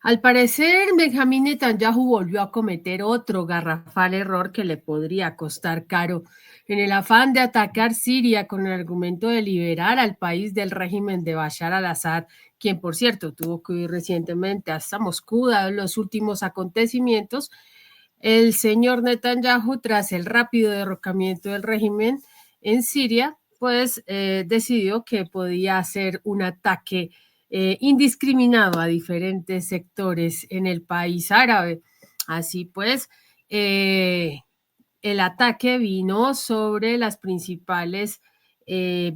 Al parecer, Benjamín Netanyahu volvió a cometer otro garrafal error que le podría costar caro. En el afán de atacar Siria con el argumento de liberar al país del régimen de Bashar al-Assad, quien por cierto tuvo que ir recientemente hasta Moscú dados los últimos acontecimientos, el señor Netanyahu, tras el rápido derrocamiento del régimen en Siria, pues decidió que podía hacer un ataque indiscriminado a diferentes sectores en el país árabe. Así pues, el ataque vino sobre las principales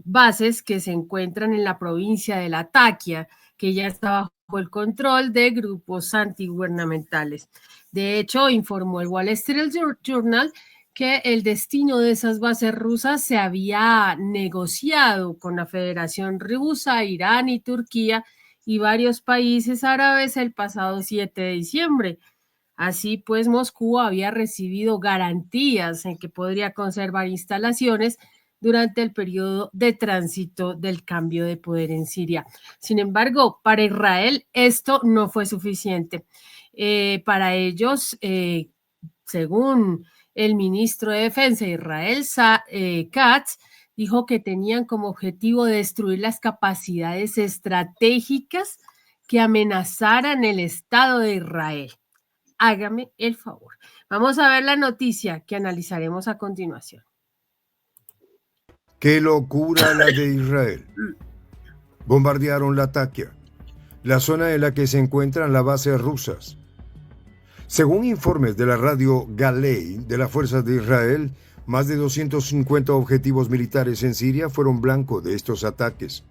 bases que se encuentran en la provincia de Latakia, que ya está bajo el control de grupos antigubernamentales. De hecho, informó el Wall Street Journal que el destino de esas bases rusas se había negociado con la Federación Rusa, Irán y Turquía y varios países árabes el pasado 7 de diciembre. Así pues, Moscú había recibido garantías en que podría conservar instalaciones durante el periodo de tránsito del cambio de poder en Siria. Sin embargo, para Israel esto no fue suficiente. Para ellos, según el ministro de Defensa de Israel, Katz, dijo que tenían como objetivo destruir las capacidades estratégicas que amenazaran el Estado de Israel. Hágame el favor. Vamos a ver la noticia que analizaremos a continuación. ¡Qué locura la de Israel! Bombardearon Latakia, la zona en la que se encuentran las bases rusas. Según informes de la radio Galei de las fuerzas de Israel, más de 250 objetivos militares en Siria fueron blanco de estos ataques,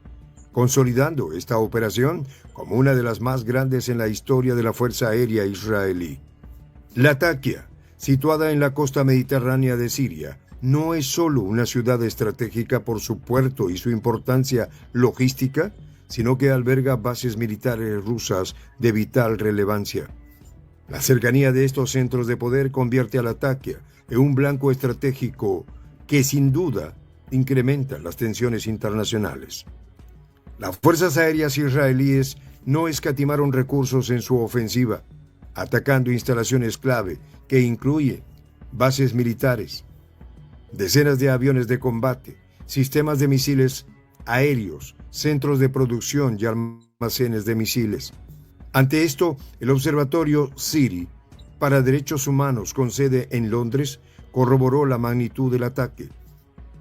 consolidando esta operación como una de las más grandes en la historia de la Fuerza Aérea israelí. Latakia, situada en la costa mediterránea de Siria, no es solo una ciudad estratégica por su puerto y su importancia logística, sino que alberga bases militares rusas de vital relevancia. La cercanía de estos centros de poder convierte a Latakia en un blanco estratégico que sin duda incrementa las tensiones internacionales. Las fuerzas aéreas israelíes no escatimaron recursos en su ofensiva, atacando instalaciones clave que incluyen bases militares, decenas de aviones de combate, sistemas de misiles aéreos, centros de producción y almacenes de misiles. Ante esto, el Observatorio SIRI para Derechos Humanos con sede en Londres corroboró la magnitud del ataque,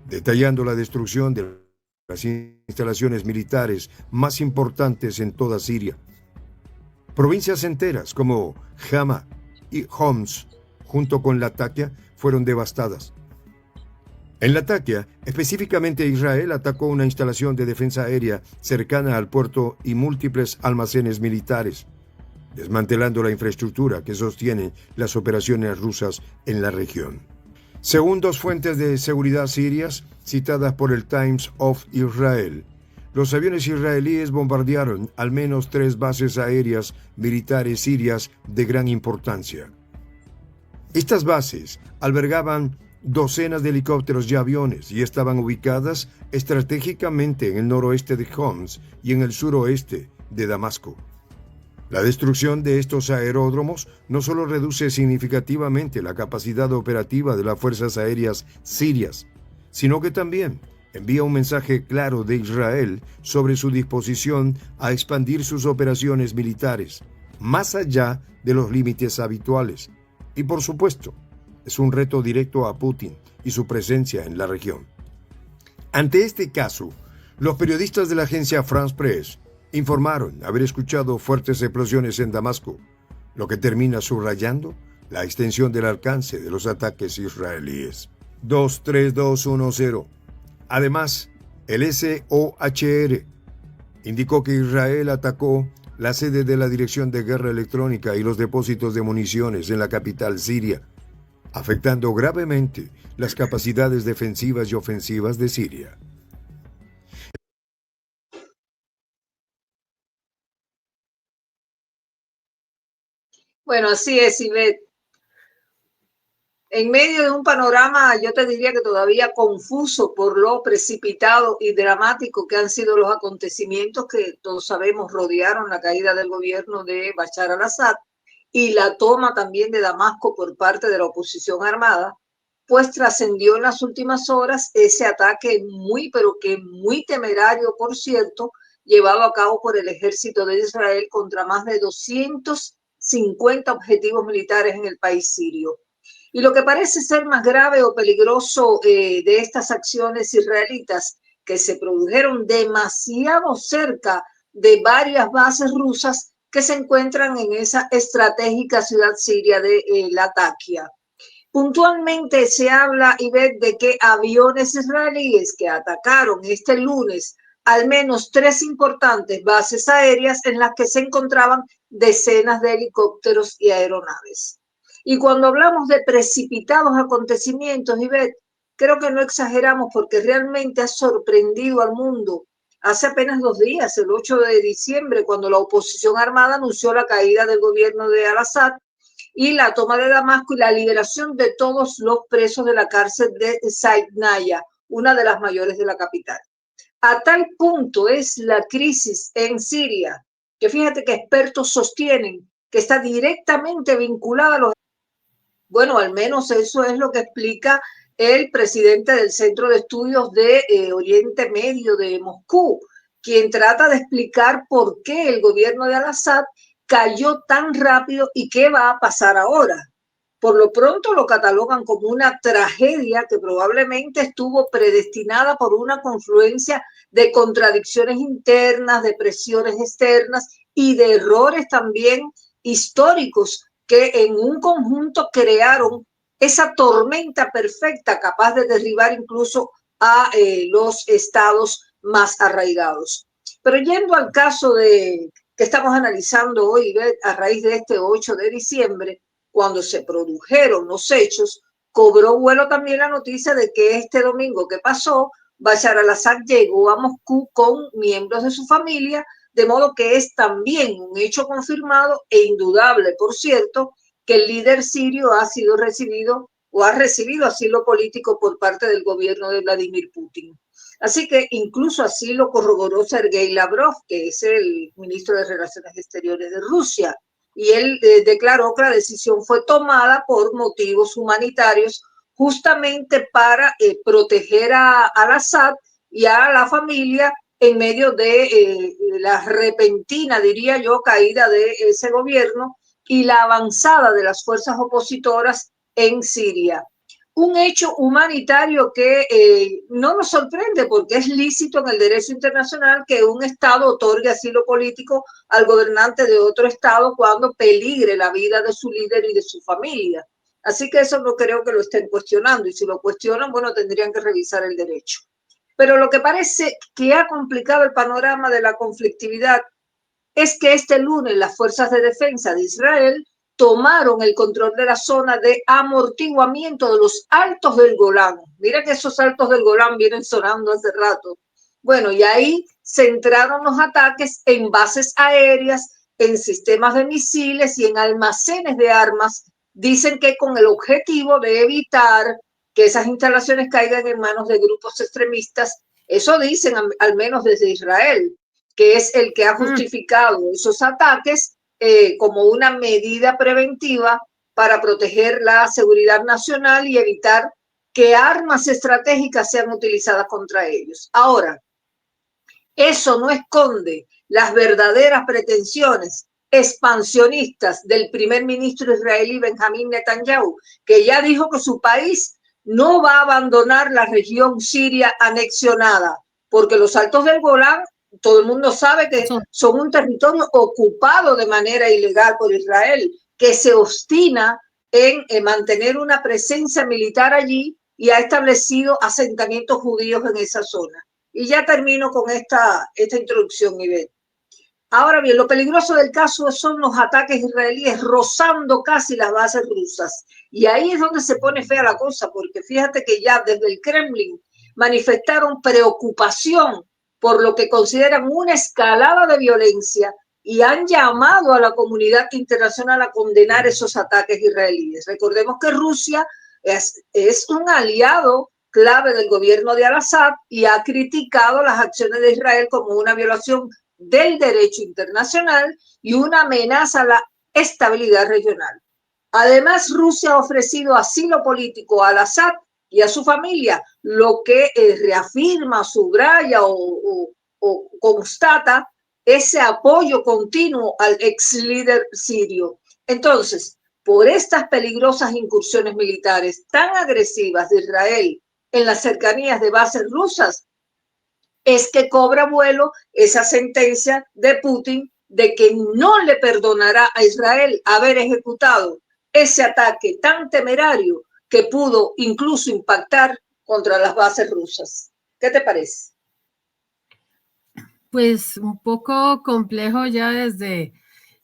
detallando la destrucción de las instalaciones militares más importantes en toda Siria. Provincias enteras como Hama y Homs, junto con Latakia, fueron devastadas. En Latakia, específicamente Israel atacó una instalación de defensa aérea cercana al puerto y múltiples almacenes militares, desmantelando la infraestructura que sostiene las operaciones rusas en la región. Según dos fuentes de seguridad sirias, citadas por el Times of Israel, los aviones israelíes bombardearon al menos 3 bases aéreas militares sirias de gran importancia. Estas bases albergaban docenas de helicópteros y aviones y estaban ubicadas estratégicamente en el noroeste de Homs y en el suroeste de Damasco. La destrucción de estos aeródromos no solo reduce significativamente la capacidad operativa de las fuerzas aéreas sirias, sino que también envía un mensaje claro de Israel sobre su disposición a expandir sus operaciones militares, más allá de los límites habituales. Y por supuesto, es un reto directo a Putin y su presencia en la región. Ante este caso, los periodistas de la agencia France Press informaron haber escuchado fuertes explosiones en Damasco, lo que termina subrayando la extensión del alcance de los ataques israelíes. 23210. Además, el SOHR indicó que Israel atacó la sede de la Dirección de Guerra Electrónica y los depósitos de municiones en la capital siria, afectando gravemente las capacidades defensivas y ofensivas de Siria. Bueno, así es, Ivette. En medio de un panorama, yo te diría que todavía confuso por lo precipitado y dramático que han sido los acontecimientos que todos sabemos rodearon la caída del gobierno de Bashar al-Assad y la toma también de Damasco por parte de la oposición armada, pues trascendió en las últimas horas ese ataque muy, pero que muy temerario, por cierto, llevado a cabo por el ejército de Israel contra más de 250 objetivos militares en el país sirio. Y lo que parece ser más grave o peligroso de estas acciones israelitas que se produjeron demasiado cerca de varias bases rusas que se encuentran en esa estratégica ciudad siria de Latakia. Puntualmente se habla, Ivette, de que aviones israelíes que atacaron este lunes al menos 3 importantes bases aéreas en las que se encontraban decenas de helicópteros y aeronaves. Y cuando hablamos de precipitados acontecimientos, Ivette, creo que no exageramos porque realmente ha sorprendido al mundo. Hace apenas 2 días, el 8 de diciembre, cuando la oposición armada anunció la caída del gobierno de al-Assad y la toma de Damasco y la liberación de todos los presos de la cárcel de Saidnaya, una de las mayores de la capital. A tal punto es la crisis en Siria, que fíjate que expertos sostienen que está directamente vinculada a los... Bueno, al menos eso es lo que explica el presidente del Centro de Estudios de Oriente Medio de Moscú, quien trata de explicar por qué el gobierno de al-Assad cayó tan rápido y qué va a pasar ahora. Por lo pronto lo catalogan como una tragedia que probablemente estuvo predestinada por una confluencia de contradicciones internas, de presiones externas y de errores también históricos que en un conjunto crearon esa tormenta perfecta capaz de derribar incluso a los estados más arraigados. Pero yendo al caso que estamos analizando hoy a raíz de este 8 de diciembre, cuando se produjeron los hechos, cobró vuelo también la noticia de que este domingo que pasó, Bashar al-Assad llegó a Moscú con miembros de su familia, de modo que es también un hecho confirmado e indudable, por cierto, que el líder sirio ha sido recibido o ha recibido asilo político por parte del gobierno de Vladimir Putin. Así que incluso así lo corroboró Sergei Lavrov, que es el ministro de Relaciones Exteriores de Rusia, y él declaró que la decisión fue tomada por motivos humanitarios justamente para proteger al-Assad y a la familia en medio de la repentina, diría yo, caída de ese gobierno y la avanzada de las fuerzas opositoras en Siria. Un hecho humanitario que no nos sorprende porque es lícito en el derecho internacional que un Estado otorgue asilo político al gobernante de otro Estado cuando peligre la vida de su líder y de su familia. Así que eso no creo que lo estén cuestionando y si lo cuestionan, bueno, tendrían que revisar el derecho. Pero lo que parece que ha complicado el panorama de la conflictividad es que este lunes las fuerzas de defensa de Israel tomaron el control de la zona de amortiguamiento de los altos del Golán. Mira que esos altos del Golán vienen sonando hace rato. Bueno, y ahí centraron los ataques en bases aéreas, en sistemas de misiles y en almacenes de armas. Dicen que con el objetivo de evitar que esas instalaciones caigan en manos de grupos extremistas. Eso dicen al menos desde Israel, que es el que ha justificado esos ataques como una medida preventiva para proteger la seguridad nacional y evitar que armas estratégicas sean utilizadas contra ellos. Ahora, eso no esconde las verdaderas pretensiones expansionistas del primer ministro israelí Benjamín Netanyahu, que ya dijo que su país no va a abandonar la región siria anexionada, porque los altos del Golán, todo el mundo sabe que son un territorio ocupado de manera ilegal por Israel, que se obstina en mantener una presencia militar allí y ha establecido asentamientos judíos en esa zona. Y ya termino con esta introducción, Ivette. Ahora bien, lo peligroso del caso son los ataques israelíes rozando casi las bases rusas. Y ahí es donde se pone fea la cosa, porque fíjate que ya desde el Kremlin manifestaron preocupación por lo que consideran una escalada de violencia y han llamado a la comunidad internacional a condenar esos ataques israelíes. Recordemos que Rusia es un aliado clave del gobierno de Al-Assad y ha criticado las acciones de Israel como una violación del derecho internacional y una amenaza a la estabilidad regional. Además, Rusia ha ofrecido asilo político a Al-Assad y a su familia, lo que reafirma, subraya o constata ese apoyo continuo al ex líder sirio. Entonces, por estas peligrosas incursiones militares tan agresivas de Israel en las cercanías de bases rusas, es que cobra vuelo esa sentencia de Putin de que no le perdonará a Israel haber ejecutado ese ataque tan temerario que pudo incluso impactar contra las bases rusas. ¿Qué te parece? Pues un poco complejo ya desde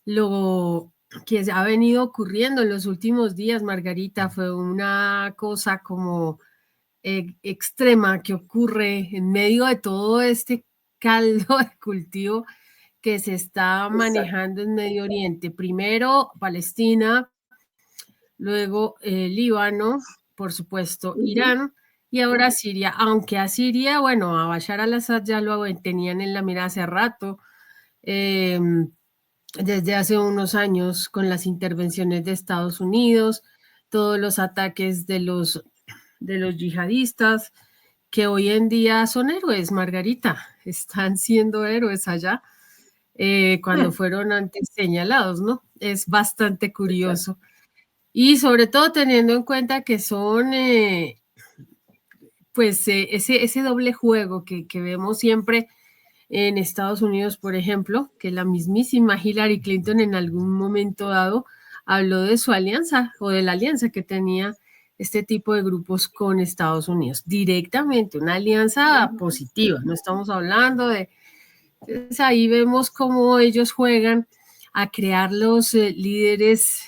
lo que ha venido ocurriendo en los últimos días, Margarita. Fue una cosa como extrema que ocurre en medio de todo este caldo de cultivo que se está manejando en Medio Oriente. Primero Palestina, luego Líbano, por supuesto Irán y ahora Siria. Aunque a Siria, bueno, a Bashar al-Assad ya lo tenían en la mira hace rato, desde hace unos años con las intervenciones de Estados Unidos, todos los ataques de los yihadistas, que hoy en día son héroes, Margarita, están siendo héroes allá, cuando fueron antes señalados, ¿no? Es bastante curioso. Y sobre todo teniendo en cuenta que son, pues, ese doble juego que vemos siempre en Estados Unidos, por ejemplo, que la mismísima Hillary Clinton en algún momento dado habló de su alianza o de la alianza que tenía este tipo de grupos con Estados Unidos, directamente, una alianza positiva, no estamos hablando de... Entonces ahí vemos cómo ellos juegan a crear los líderes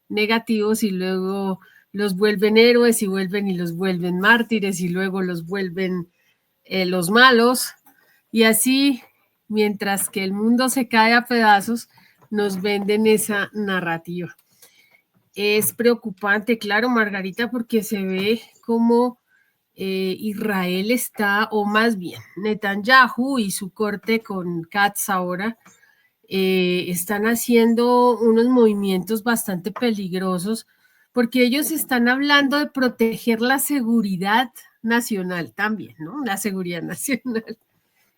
negativos y luego los vuelven héroes y vuelven y los vuelven mártires y luego los vuelven los malos. Y así, mientras que el mundo se cae a pedazos, nos venden esa narrativa. Es preocupante, claro, Margarita, porque se ve como Israel está, o más bien Netanyahu y su corte con Katz ahora, están haciendo unos movimientos bastante peligrosos porque ellos están hablando de proteger la seguridad nacional también, ¿no? La seguridad nacional.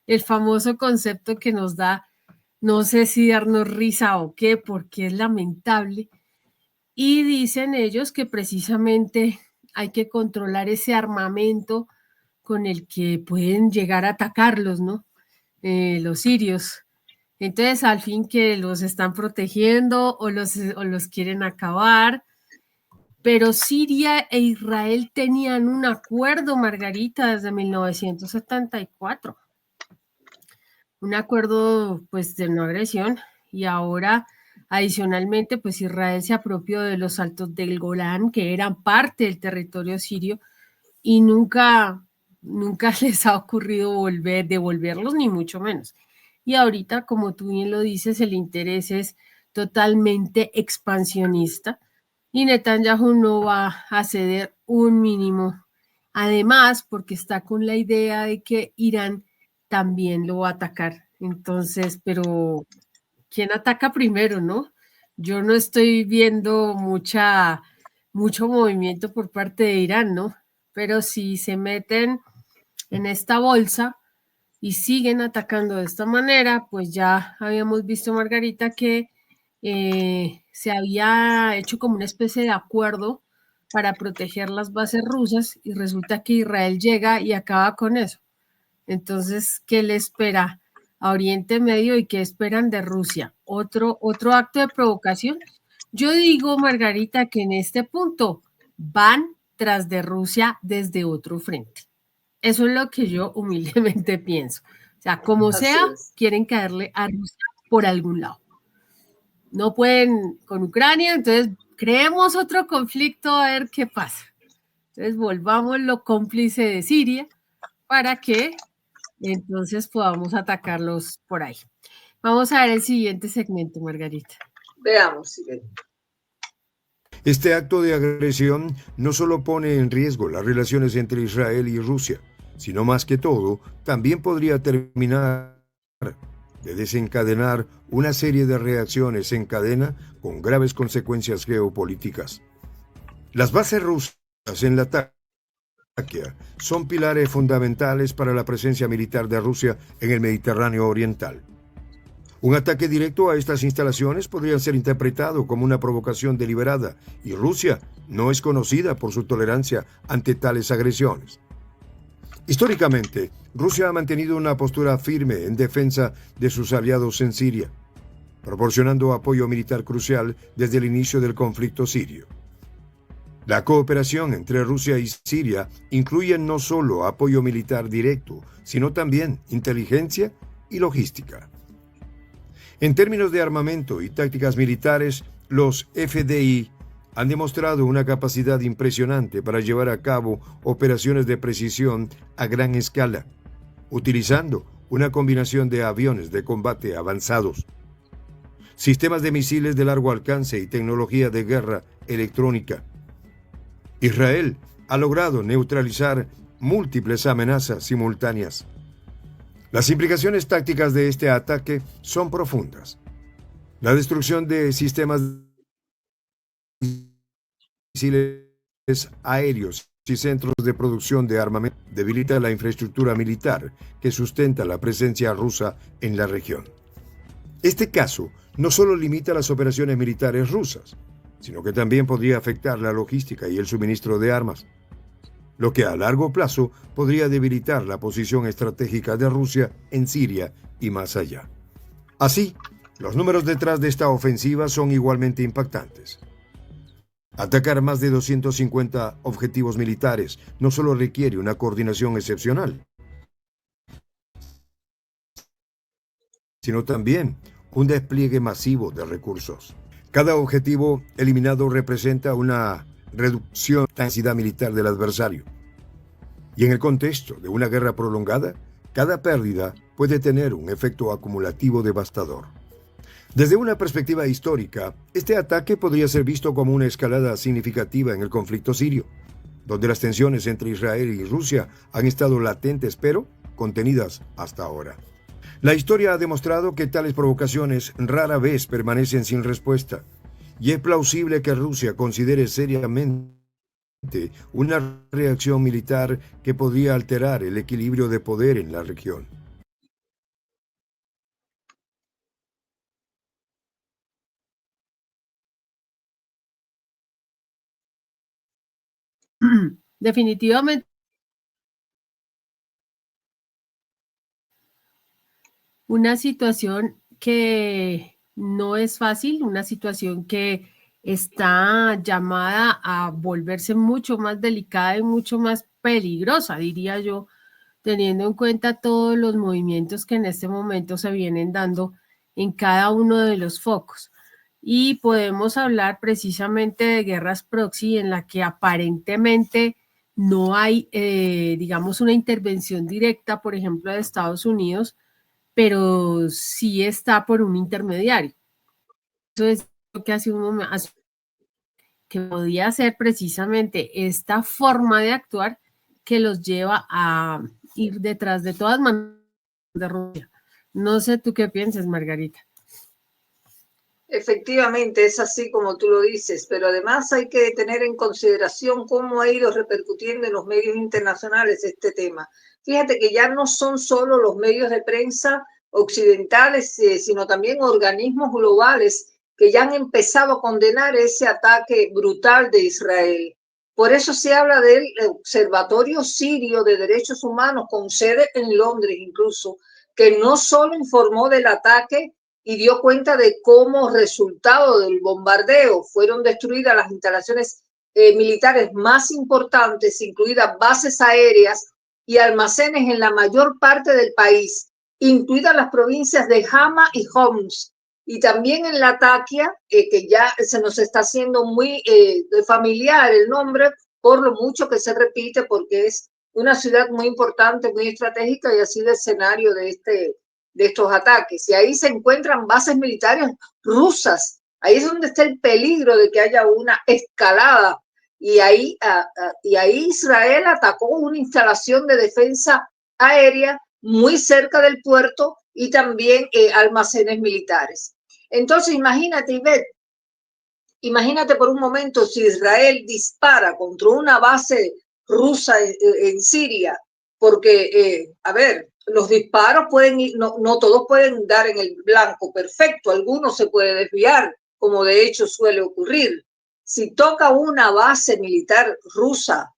El famoso concepto que nos da, no sé si darnos risa o qué, porque es lamentable. Y dicen ellos que precisamente hay que controlar ese armamento con el que pueden llegar a atacarlos, ¿no? Los sirios. Entonces, al fin que los están protegiendo o los quieren acabar. Pero Siria e Israel tenían un acuerdo, Margarita, desde 1974. Un acuerdo pues de no agresión y ahora adicionalmente pues Israel se apropió de los altos del Golán que eran parte del territorio sirio y nunca les ha ocurrido devolverlos ni mucho menos. Y ahorita, como tú bien lo dices, el interés es totalmente expansionista y Netanyahu no va a ceder un mínimo. Además, porque está con la idea de que Irán también lo va a atacar. Entonces, pero ¿quién ataca primero, no? Yo no estoy viendo mucho movimiento por parte de Irán, ¿no? Pero si se meten en esta bolsa y siguen atacando de esta manera, pues ya habíamos visto, Margarita, que se había hecho como una especie de acuerdo para proteger las bases rusas y resulta que Israel llega y acaba con eso. Entonces, ¿qué le espera a Oriente Medio y qué esperan de Rusia? ¿Otro acto de provocación? Yo digo, Margarita, que en este punto van tras de Rusia desde otro frente. Eso es lo que yo humildemente pienso. O sea, como sea, quieren caerle a Rusia por algún lado. No pueden con Ucrania, entonces creemos otro conflicto a ver qué pasa. Entonces volvamos lo cómplice de Siria para que entonces podamos atacarlos por ahí. Vamos a ver el siguiente segmento, Margarita. Veamos. Este acto de agresión no solo pone en riesgo las relaciones entre Israel y Rusia, sino más que todo, también podría terminar de desencadenar una serie de reacciones en cadena con graves consecuencias geopolíticas. Las bases rusas en la Latakia son pilares fundamentales para la presencia militar de Rusia en el Mediterráneo oriental. Un ataque directo a estas instalaciones podría ser interpretado como una provocación deliberada, y Rusia no es conocida por su tolerancia ante tales agresiones. Históricamente, Rusia ha mantenido una postura firme en defensa de sus aliados en Siria, proporcionando apoyo militar crucial desde el inicio del conflicto sirio. La cooperación entre Rusia y Siria incluye no solo apoyo militar directo, sino también inteligencia y logística. En términos de armamento y tácticas militares, los FDI han demostrado una capacidad impresionante para llevar a cabo operaciones de precisión a gran escala, utilizando una combinación de aviones de combate avanzados, sistemas de misiles de largo alcance y tecnología de guerra electrónica. Israel ha logrado neutralizar múltiples amenazas simultáneas. Las implicaciones tácticas de este ataque son profundas. La destrucción de sistemas misiles aéreos y centros de producción de armamento debilita la infraestructura militar que sustenta la presencia rusa en la región. Este caso no solo limita las operaciones militares rusas, sino que también podría afectar la logística y el suministro de armas, lo que a largo plazo podría debilitar la posición estratégica de Rusia en Siria y más allá. Así, los números detrás de esta ofensiva son igualmente impactantes. Atacar más de 250 objetivos militares no solo requiere una coordinación excepcional, sino también un despliegue masivo de recursos. Cada objetivo eliminado representa una reducción de la intensidad militar del adversario. Y en el contexto de una guerra prolongada, cada pérdida puede tener un efecto acumulativo devastador. Desde una perspectiva histórica, este ataque podría ser visto como una escalada significativa en el conflicto sirio, donde las tensiones entre Israel y Rusia han estado latentes pero contenidas hasta ahora. La historia ha demostrado que tales provocaciones rara vez permanecen sin respuesta, y es plausible que Rusia considere seriamente una reacción militar que podría alterar el equilibrio de poder en la región. Definitivamente una situación que no es fácil, una situación que está llamada a volverse mucho más delicada y mucho más peligrosa, diría yo, teniendo en cuenta todos los movimientos que en este momento se vienen dando en cada uno de los focos. Y podemos hablar precisamente de guerras proxy en la que aparentemente no hay, digamos, una intervención directa, por ejemplo, de Estados Unidos, pero sí está por un intermediario. Eso es lo que hace un momento, que podía ser precisamente esta forma de actuar que los lleva a ir detrás de todas maneras de Rusia. No sé tú qué piensas, Margarita. Efectivamente, es así como tú lo dices, pero además hay que tener en consideración cómo ha ido repercutiendo en los medios internacionales este tema. Fíjate que ya no son solo los medios de prensa occidentales, sino también organismos globales que ya han empezado a condenar ese ataque brutal de Israel. Por eso se habla del Observatorio Sirio de Derechos Humanos, con sede en Londres incluso, que no solo informó del ataque y dio cuenta de cómo resultado del bombardeo fueron destruidas las instalaciones militares más importantes, incluidas bases aéreas y almacenes en la mayor parte del país, incluidas las provincias de Hama y Homs, y también en Latakia, que ya se nos está haciendo muy familiar el nombre, por lo mucho que se repite, porque es una ciudad muy importante, muy estratégica y ha sido escenario de estos ataques. Y ahí se encuentran bases militares rusas Ahí es donde está el peligro de que haya una escalada. Y ahí Israel atacó una instalación de defensa aérea muy cerca del puerto y también almacenes militares. Entonces, imagínate por un momento si Israel dispara contra una base rusa en Siria, porque, a ver, los disparos pueden ir, no todos pueden dar en el blanco perfecto, algunos se puede desviar, como de hecho suele ocurrir. Si toca una base militar rusa,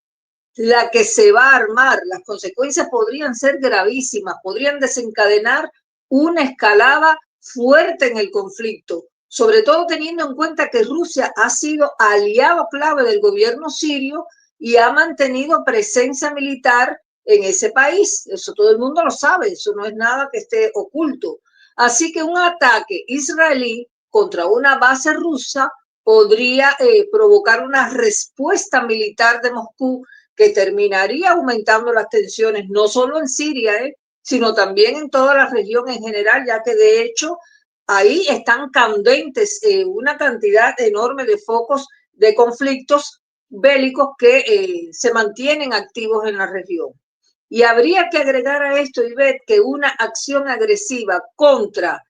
la que se va a armar, las consecuencias podrían ser gravísimas, podrían desencadenar una escalada fuerte en el conflicto, sobre todo teniendo en cuenta que Rusia ha sido aliado clave del gobierno sirio y ha mantenido presencia militar en ese país. Eso todo el mundo lo sabe, eso no es nada que esté oculto. Así que un ataque israelí contra una base rusa podría provocar una respuesta militar de Moscú que terminaría aumentando las tensiones, no solo en Siria, sino también en toda la región en general, ya que de hecho ahí están candentes una cantidad enorme de focos de conflictos bélicos que se mantienen activos en la región. Y habría que agregar a esto, Ivette, que una acción agresiva contra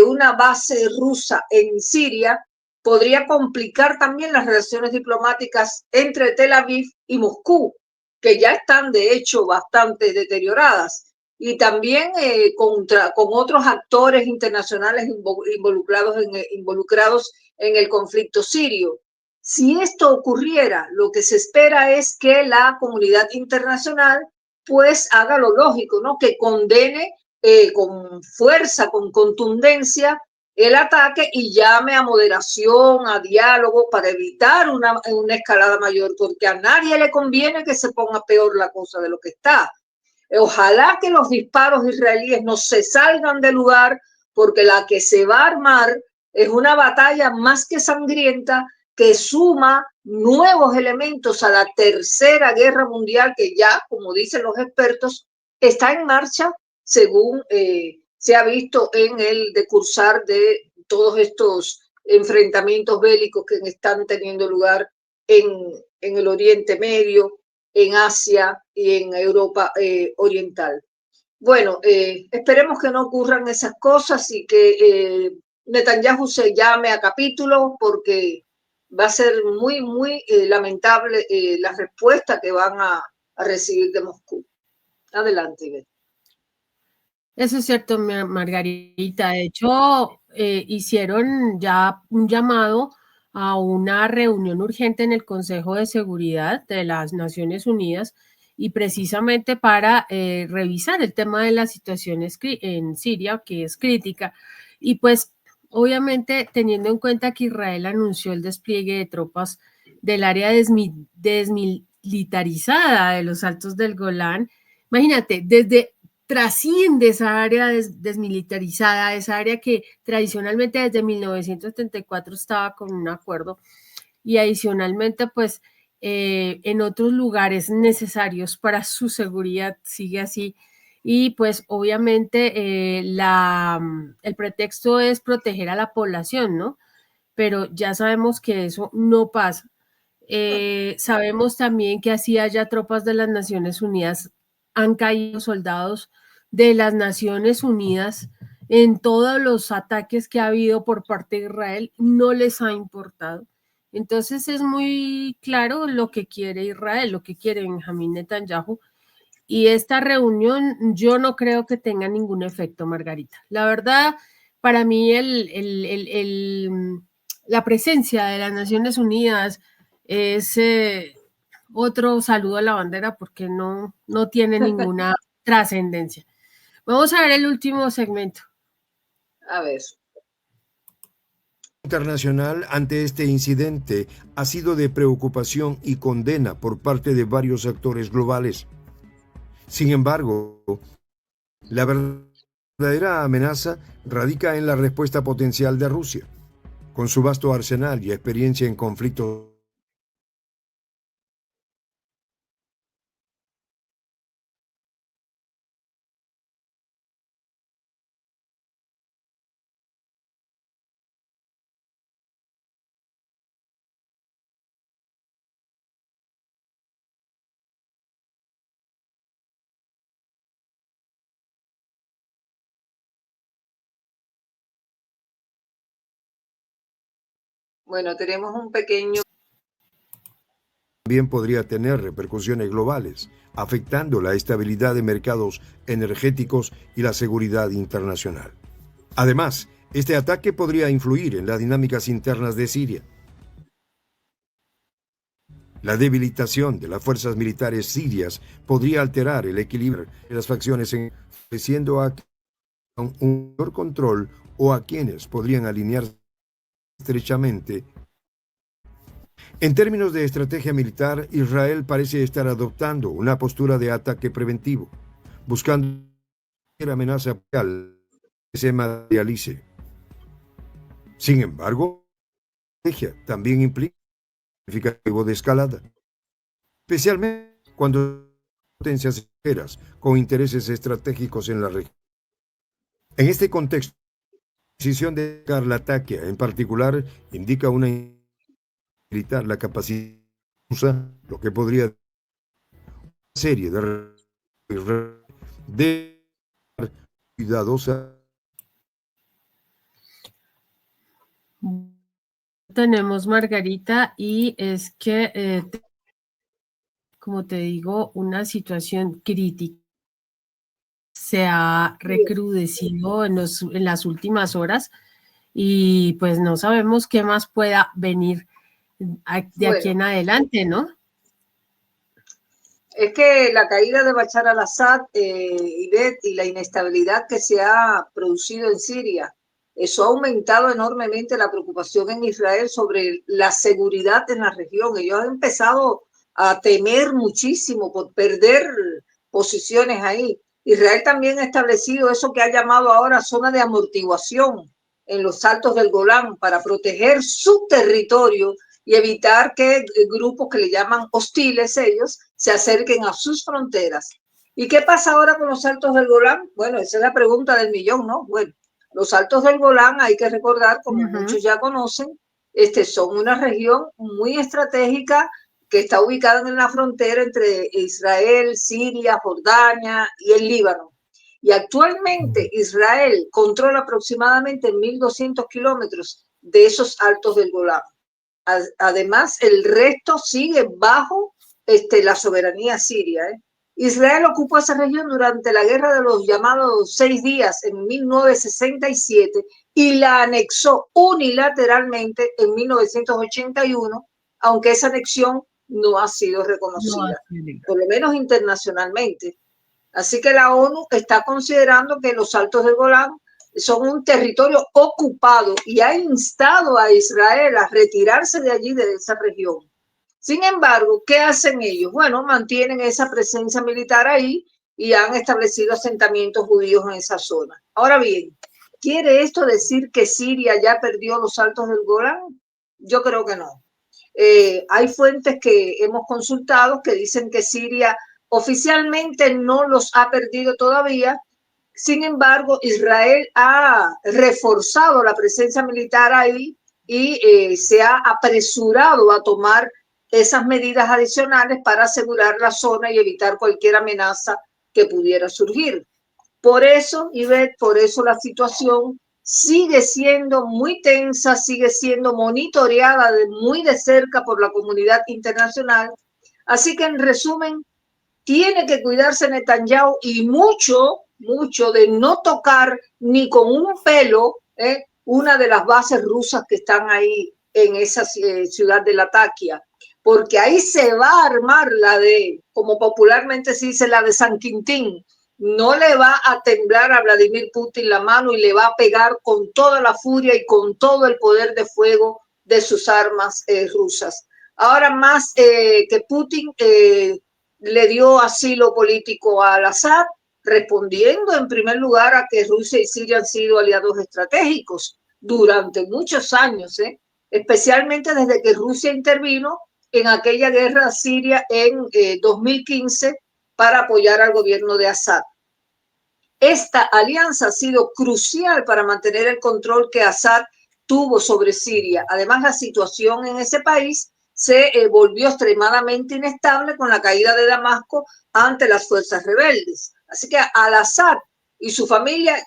una base rusa en Siria podría complicar también las relaciones diplomáticas entre Tel Aviv y Moscú, que ya están de hecho bastante deterioradas, y también con otros actores internacionales involucrados en el conflicto sirio. Si esto ocurriera, lo que se espera es que la comunidad internacional pues haga lo lógico, ¿no? Que condene con fuerza, con contundencia el ataque y llame a moderación, a diálogo para evitar una escalada mayor, porque a nadie le conviene que se ponga peor la cosa de lo que está. Ojalá que los disparos israelíes no se salgan del lugar, porque la que se va a armar es una batalla más que sangrienta que suma nuevos elementos a la tercera guerra mundial que ya, como dicen los expertos, está en marcha según se ha visto en el decursar de todos estos enfrentamientos bélicos que están teniendo lugar en el Oriente Medio, en Asia y en Europa Oriental. Bueno, esperemos que no ocurran esas cosas y que Netanyahu se llame a capítulo, porque va a ser muy, muy lamentable la respuesta que van a recibir de Moscú. Adelante, Ivette. Eso es cierto, Margarita. De hecho, hicieron ya un llamado a una reunión urgente en el Consejo de Seguridad de las Naciones Unidas y precisamente para revisar el tema de la situación en Siria, que es crítica. Y pues, obviamente, teniendo en cuenta que Israel anunció el despliegue de tropas del área desmilitarizada de los Altos del Golán, imagínate, trasciende esa área desmilitarizada, esa área que tradicionalmente desde 1974 estaba con un acuerdo y adicionalmente pues en otros lugares necesarios para su seguridad sigue así y pues obviamente el pretexto es proteger a la población, ¿no? Pero ya sabemos que eso no pasa. Sabemos también que así haya tropas de las Naciones Unidas, han caído soldados de las Naciones Unidas en todos los ataques que ha habido por parte de Israel, no les ha importado. Entonces es muy claro lo que quiere Israel, lo que quiere Benjamín Netanyahu. Y esta reunión yo no creo que tenga ningún efecto, Margarita. La verdad, para mí la presencia de las Naciones Unidas es otro saludo a la bandera porque no tiene ninguna trascendencia. Vamos a ver el último segmento. A ver. Internacional ante este incidente ha sido de preocupación y condena por parte de varios actores globales. Sin embargo, la verdadera amenaza radica en la respuesta potencial de Rusia, con su vasto arsenal y experiencia en conflictos Bueno, tenemos un pequeño... También podría tener repercusiones globales, afectando la estabilidad de mercados energéticos y la seguridad internacional. Además, este ataque podría influir en las dinámicas internas de Siria. La debilitación de las fuerzas militares sirias podría alterar el equilibrio de las facciones, ofreciendo a un mayor control o a quienes podrían alinearse estrechamente. En términos de estrategia militar, Israel parece estar adoptando una postura de ataque preventivo, buscando cualquier amenaza real que se materialice. Sin embargo, la estrategia también implica un significativo de escalada, especialmente cuando potencias extranjeras con intereses estratégicos en la región. En este contexto, la decisión de atacar la Latakia en particular indica una militar la capacidad rusa, lo que podría una serie de cuidadosa. Tenemos, Margarita, y es que, como te digo, una situación crítica se ha recrudecido en las últimas horas y pues no sabemos qué más pueda venir de aquí en adelante, ¿no? Es que la caída de Bashar al-Assad, Ivette, y la inestabilidad que se ha producido en Siria, eso ha aumentado enormemente la preocupación en Israel sobre la seguridad en la región. Ellos han empezado a temer muchísimo por perder posiciones ahí. Israel también ha establecido eso que ha llamado ahora zona de amortiguación en los altos del Golán para proteger su territorio y evitar que grupos que le llaman hostiles ellos se acerquen a sus fronteras. ¿Y qué pasa ahora con los Altos del Golán? Bueno, esa es la pregunta del millón, ¿no? Bueno, los Altos del Golán, hay que recordar, como muchos ya conocen, son una región muy estratégica que está ubicada en la frontera entre Israel, Siria, Jordania y el Líbano. Y actualmente Israel controla aproximadamente 1.200 kilómetros de esos Altos del Golán. Además, el resto sigue bajo la soberanía siria. Israel ocupó esa región durante la guerra de los llamados 6 días en 1967 y la anexó unilateralmente en 1981, aunque esa anexión no ha sido reconocida, por lo menos internacionalmente. Así que la ONU está considerando que los Altos del Golán son un territorio ocupado y ha instado a Israel a retirarse de allí, de esa región. Sin embargo, ¿qué hacen ellos? Bueno, mantienen esa presencia militar ahí y han establecido asentamientos judíos en esa zona. Ahora bien, ¿quiere esto decir que Siria ya perdió los Altos del Golán? Yo creo que no. Hay fuentes que hemos consultado que dicen que Siria oficialmente no los ha perdido todavía. Sin embargo, Israel ha reforzado la presencia militar ahí y se ha apresurado a tomar esas medidas adicionales para asegurar la zona y evitar cualquier amenaza que pudiera surgir. Por eso, Ivette, por eso la situación sigue siendo muy tensa, sigue siendo monitoreada muy de cerca por la comunidad internacional. Así que, en resumen, tiene que cuidarse Netanyahu y mucho de no tocar ni con un pelo una de las bases rusas que están ahí en esa ciudad de Latakia, porque ahí se va a armar la de, como popularmente se dice, la de San Quintín. No le va a temblar a Vladimir Putin la mano y le va a pegar con toda la furia y con todo el poder de fuego de sus armas rusas. Ahora más que Putin le dio asilo político a al-Assad, respondiendo en primer lugar a que Rusia y Siria han sido aliados estratégicos durante muchos años, especialmente desde que Rusia intervino en aquella guerra siria en 2015 para apoyar al gobierno de Assad. Esta alianza ha sido crucial para mantener el control que Assad tuvo sobre Siria. Además, la situación en ese país se volvió extremadamente inestable con la caída de Damasco ante las fuerzas rebeldes. Así que al-Assad y su familia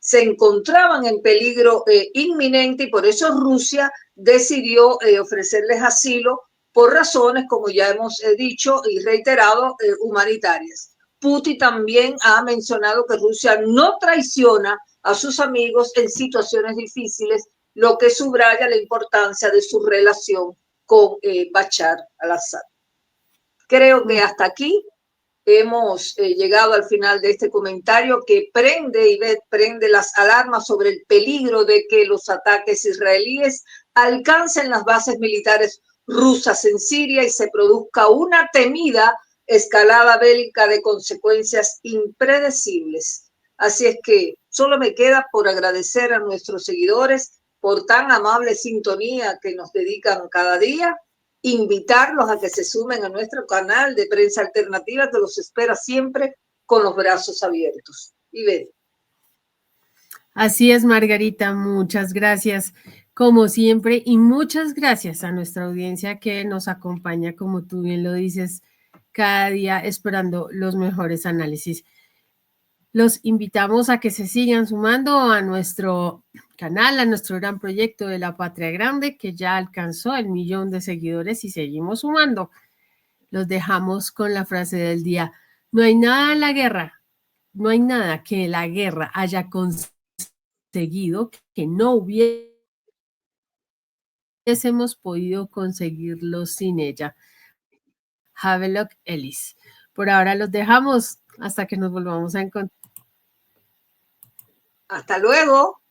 se encontraban en peligro inminente y por eso Rusia decidió ofrecerles asilo por razones, como ya hemos dicho y reiterado, humanitarias. Putin también ha mencionado que Rusia no traiciona a sus amigos en situaciones difíciles, lo que subraya la importancia de su relación con Bashar al-Assad. Creo que hasta aquí hemos llegado al final de este comentario que prende las alarmas sobre el peligro de que los ataques israelíes alcancen las bases militares rusas en Siria y se produzca una temida escalada bélica de consecuencias impredecibles. Así es que solo me queda por agradecer a nuestros seguidores por tan amable sintonía que nos dedican cada día, invitarlos a que se sumen a nuestro canal de Prensa Alternativa que los espera siempre con los brazos abiertos. Y ven. Así es, Margarita, muchas gracias como siempre y muchas gracias a nuestra audiencia que nos acompaña, como tú bien lo dices, cada día esperando los mejores análisis. Los invitamos a que se sigan sumando a nuestro canal, a nuestro gran proyecto de La Patria Grande, que ya alcanzó el 1.000.000 de seguidores y seguimos sumando. Los dejamos con la frase del día. No hay nada en la guerra, no hay nada que la guerra haya conseguido que no hubiésemos podido conseguirlo sin ella. Havelock Ellis. Por ahora los dejamos hasta que nos volvamos a encontrar. Hasta luego.